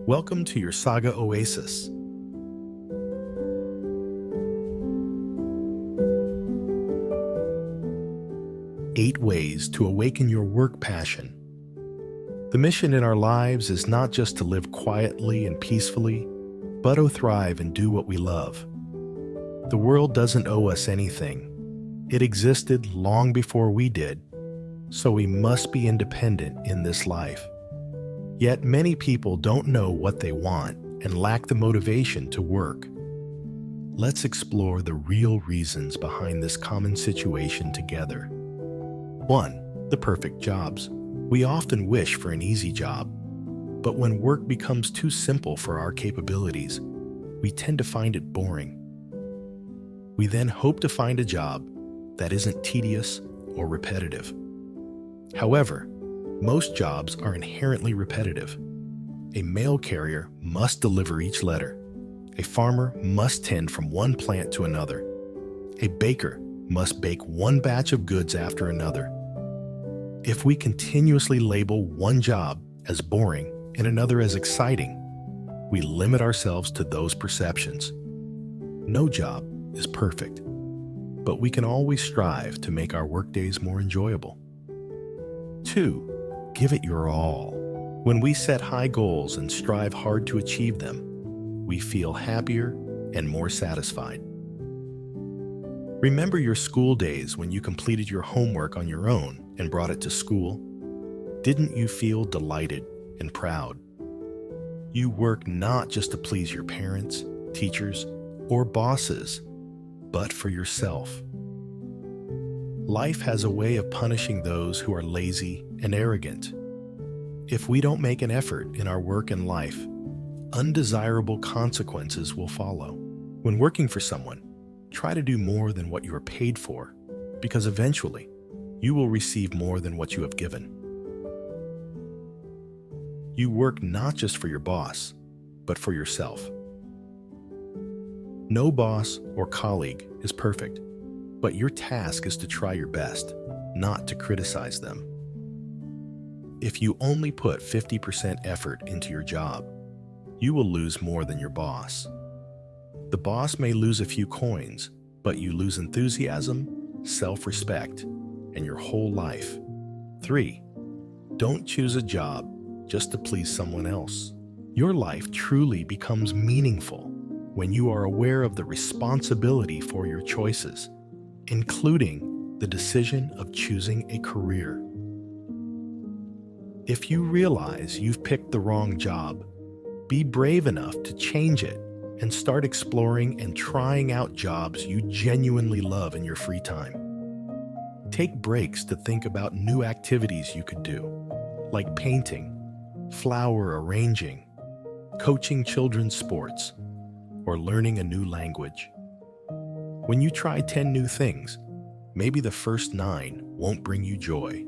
Welcome to your Saga Oasis. 8 ways to awaken your work passion. The mission in our lives is not just to live quietly and peacefully, but to thrive and do what we love. The world doesn't owe us anything. It existed long before we did, so we must be independent in this life. Yet many people don't know what they want and lack the motivation to work. Let's explore the real reasons behind this common situation together. 1. The perfect jobs. We often wish for an easy job, but when work becomes too simple for our capabilities, we tend to find it boring. We then hope to find a job that isn't tedious or repetitive. However, most jobs are inherently repetitive. A mail carrier must deliver each letter. A farmer must tend from one plant to another. A baker must bake one batch of goods after another. If we continuously label one job as boring and another as exciting, we limit ourselves to those perceptions. No job is perfect, but we can always strive to make our workdays more enjoyable. 2. Give it your all. When we set high goals and strive hard to achieve them, we feel happier and more satisfied. Remember your school days when you completed your homework on your own and brought it to school? Didn't you feel delighted and proud? You work not just to please your parents, teachers, or bosses, but for yourself. Life has a way of punishing those who are lazy and arrogant. If we don't make an effort in our work and life, undesirable consequences will follow. When working for someone, try to do more than what you are paid for, because eventually, you will receive more than what you have given. You work not just for your boss, but for yourself. No boss or colleague is perfect, but your task is to try your best, not to criticize them. If you only put 50% effort into your job, you will lose more than your boss. The boss may lose a few coins, but you lose enthusiasm, self-respect, and your whole life. 3. Don't choose a job just to please someone else. Your life truly becomes meaningful when you are aware of the responsibility for your choices, including the decision of choosing a career. If you realize you've picked the wrong job, be brave enough to change it and start exploring and trying out jobs you genuinely love in your free time. Take breaks to think about new activities you could do, like painting, flower arranging, coaching children's sports, or learning a new language. When you try 10 new things, maybe the first 9 won't bring you joy,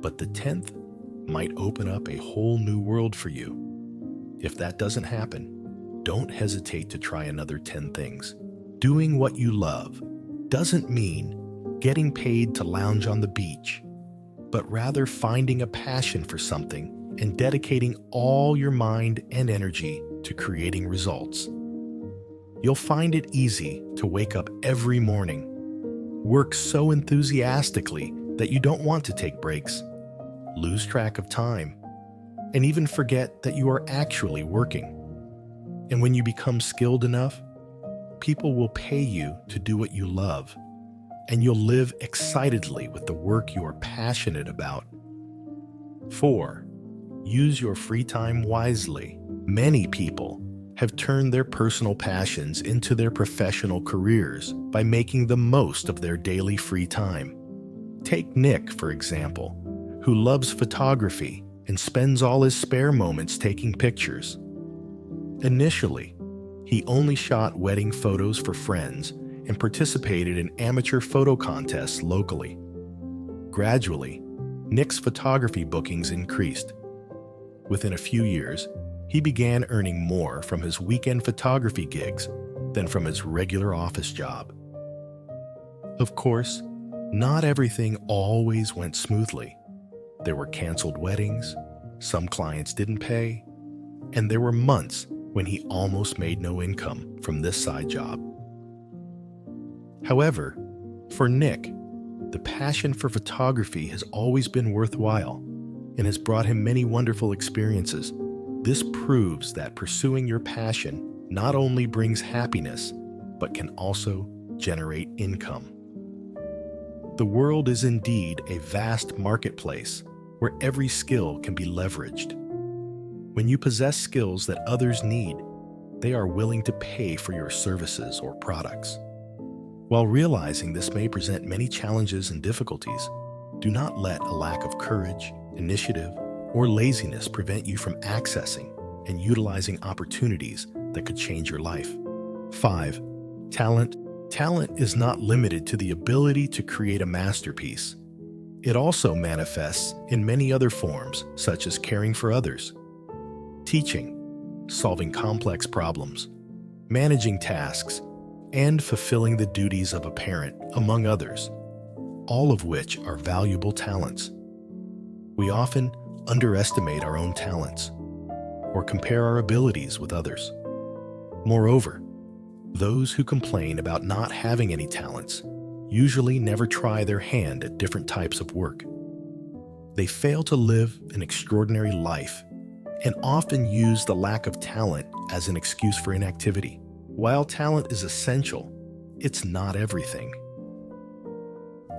but the 10th might open up a whole new world for you. If that doesn't happen, don't hesitate to try another 10 things. Doing what you love doesn't mean getting paid to lounge on the beach, but rather finding a passion for something and dedicating all your mind and energy to creating results. You'll find it easy to wake up every morning, work so enthusiastically that you don't want to take breaks, lose track of time, and even forget that you are actually working. And when you become skilled enough, people will pay you to do what you love, and you'll live excitedly with the work you are passionate about. 4. Use your free time wisely. Many people have turned their personal passions into their professional careers by making the most of their daily free time. Take Nick, for example, who loves photography and spends all his spare moments taking pictures. Initially, he only shot wedding photos for friends and participated in amateur photo contests locally. Gradually, Nick's photography bookings increased. Within a few years, he began earning more from his weekend photography gigs than from his regular office job. Of course, not everything always went smoothly. There were canceled weddings, some clients didn't pay, and there were months when he almost made no income from this side job. However, for Nick, the passion for photography has always been worthwhile and has brought him many wonderful experiences. This proves that pursuing your passion not only brings happiness, but can also generate income. The world is indeed a vast marketplace where every skill can be leveraged. When you possess skills that others need, they are willing to pay for your services or products. While realizing this may present many challenges and difficulties, do not let a lack of courage, initiative, or laziness prevent you from accessing and utilizing opportunities that could change your life. 5. Talent. Talent is not limited to the ability to create a masterpiece. It also manifests in many other forms, such as caring for others, teaching, solving complex problems, managing tasks, and fulfilling the duties of a parent, among others, all of which are valuable talents. We often underestimate our own talents or compare our abilities with others. Moreover, those who complain about not having any talents usually never try their hand at different types of work. They fail to live an extraordinary life and often use the lack of talent as an excuse for inactivity. While talent is essential, it's not everything.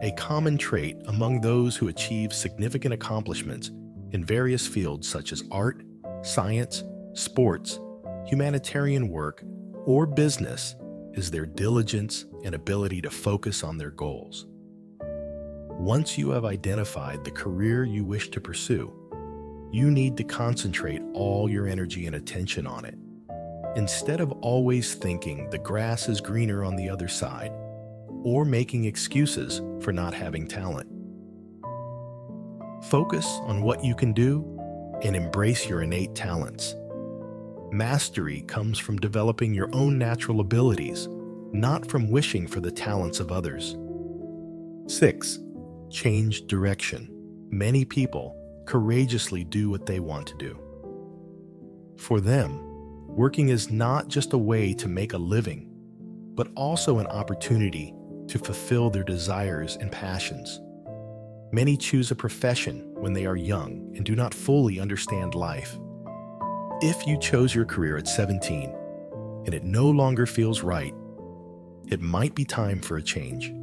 A common trait among those who achieve significant accomplishments in various fields such as art, science, sports, humanitarian work, or business is their diligence and ability to focus on their goals. Once you have identified the career you wish to pursue, you need to concentrate all your energy and attention on it. Instead of always thinking the grass is greener on the other side, or making excuses for not having talent. Focus on what you can do and embrace your innate talents. Mastery comes from developing your own natural abilities, not from wishing for the talents of others. 6. Change direction. Many people courageously do what they want to do. For them, working is not just a way to make a living, but also an opportunity to fulfill their desires and passions. Many choose a profession when they are young and do not fully understand life. If you chose your career at 17 and it no longer feels right, it might be time for a change.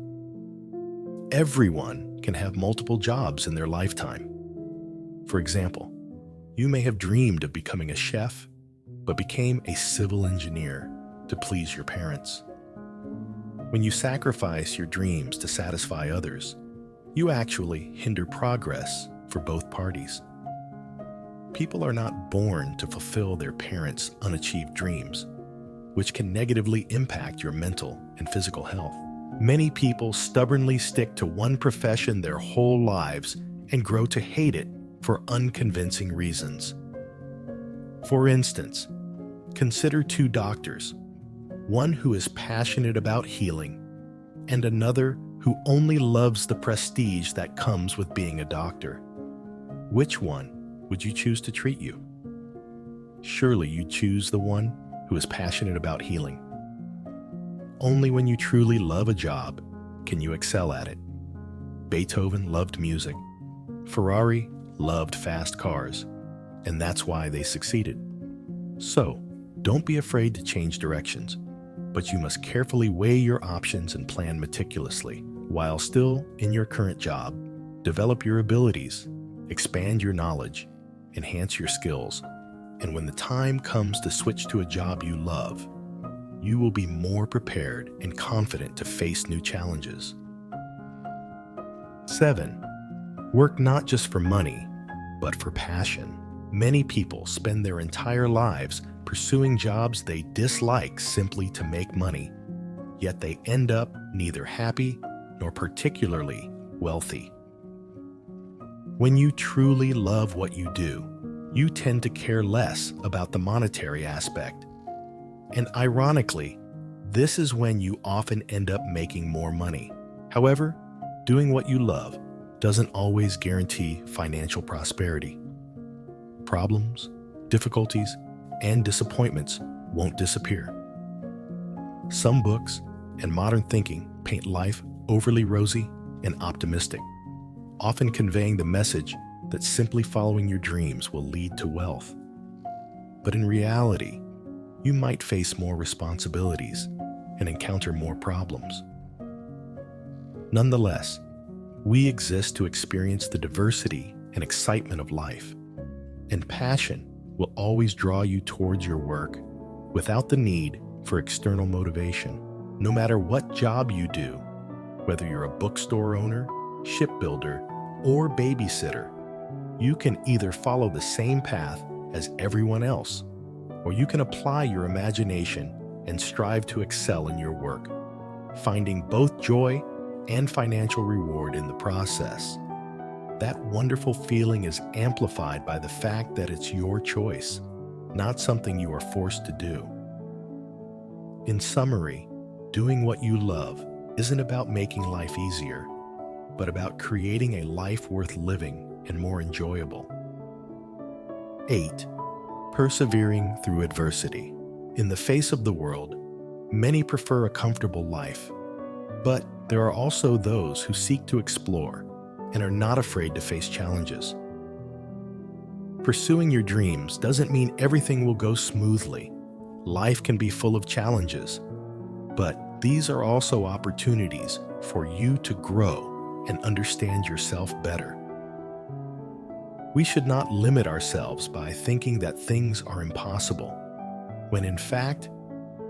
Everyone can have multiple jobs in their lifetime. For example, you may have dreamed of becoming a chef, but became a civil engineer to please your parents. When you sacrifice your dreams to satisfy others, you actually hinder progress for both parties. People are not born to fulfill their parents' unachieved dreams, which can negatively impact your mental and physical health. Many people stubbornly stick to one profession their whole lives and grow to hate it for unconvincing reasons. For instance, consider two doctors, one who is passionate about healing and another who only loves the prestige that comes with being a doctor. Which one would you choose to treat you? Surely you choose the one who is passionate about healing. Only when you truly love a job can you excel at it. Beethoven loved music. Ferrari loved fast cars, and that's why they succeeded. So, don't be afraid to change directions, but you must carefully weigh your options and plan meticulously. While still in your current job, develop your abilities, expand your knowledge, enhance your skills, and when the time comes to switch to a job you love, you will be more prepared and confident to face new challenges. 7. Work not just for money, but for passion. Many people spend their entire lives pursuing jobs they dislike simply to make money, yet they end up neither happy nor particularly wealthy. When you truly love what you do, you tend to care less about the monetary aspect. And ironically, this is when you often end up making more money. However, doing what you love doesn't always guarantee financial prosperity. Problems, difficulties, and disappointments won't disappear. Some books and modern thinking paint life overly rosy and optimistic, often conveying the message that simply following your dreams will lead to wealth. But in reality, you might face more responsibilities and encounter more problems. Nonetheless, we exist to experience the diversity and excitement of life, and passion will always draw you towards your work without the need for external motivation. No matter what job you do, whether you're a bookstore owner, shipbuilder, or babysitter, you can either follow the same path as everyone else, or you can apply your imagination and strive to excel in your work, finding both joy and financial reward in the process. That wonderful feeling is amplified by the fact that it's your choice, not something you are forced to do. In summary, doing what you love isn't about making life easier, but about creating a life worth living and more enjoyable. 8. Persevering through adversity. In the face of the world, many prefer a comfortable life, but there are also those who seek to explore and are not afraid to face challenges. Pursuing your dreams doesn't mean everything will go smoothly. Life can be full of challenges, but these are also opportunities for you to grow and understand yourself better. We should not limit ourselves by thinking that things are impossible, when in fact,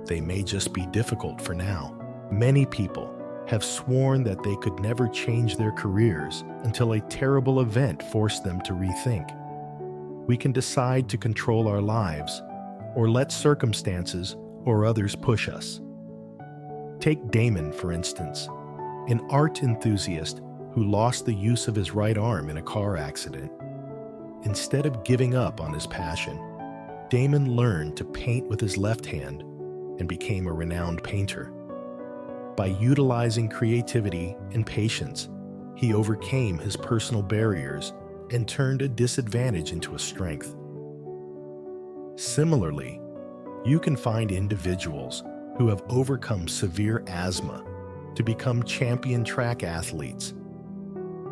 they may just be difficult for now. Many people have sworn that they could never change their careers until a terrible event forced them to rethink. We can decide to control our lives or let circumstances or others push us. Take Damon, for instance, an art enthusiast who lost the use of his right arm in a car accident. Instead of giving up on his passion, Damon learned to paint with his left hand and became a renowned painter. By utilizing creativity and patience, he overcame his personal barriers and turned a disadvantage into a strength. Similarly, you can find individuals who have overcome severe asthma to become champion track athletes,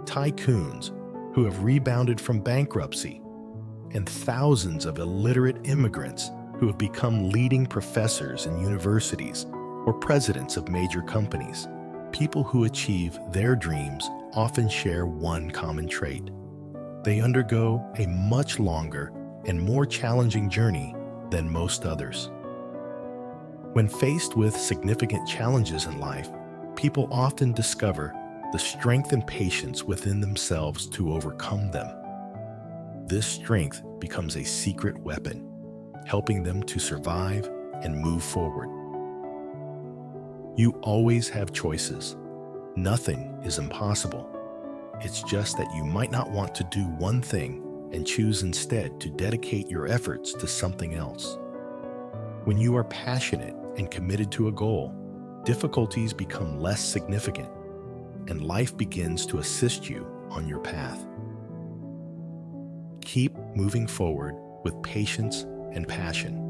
tycoons who have rebounded from bankruptcy, and thousands of illiterate immigrants who have become leading professors in universities or presidents of major companies. People who achieve their dreams often share one common trait. They undergo a much longer and more challenging journey than most others. When faced with significant challenges in life, people often discover the strength and patience within themselves to overcome them. This strength becomes a secret weapon, helping them to survive and move forward. You always have choices. Nothing is impossible. It's just that you might not want to do one thing and choose instead to dedicate your efforts to something else. When you are passionate and committed to a goal, difficulties become less significant, and life begins to assist you on your path. Keep moving forward with patience and passion.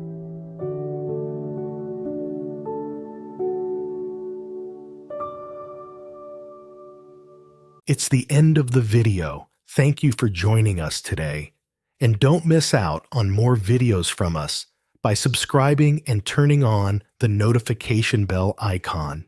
It's the end of the video. Thank you for joining us today. And don't miss out on more videos from us by subscribing and turning on the notification bell icon.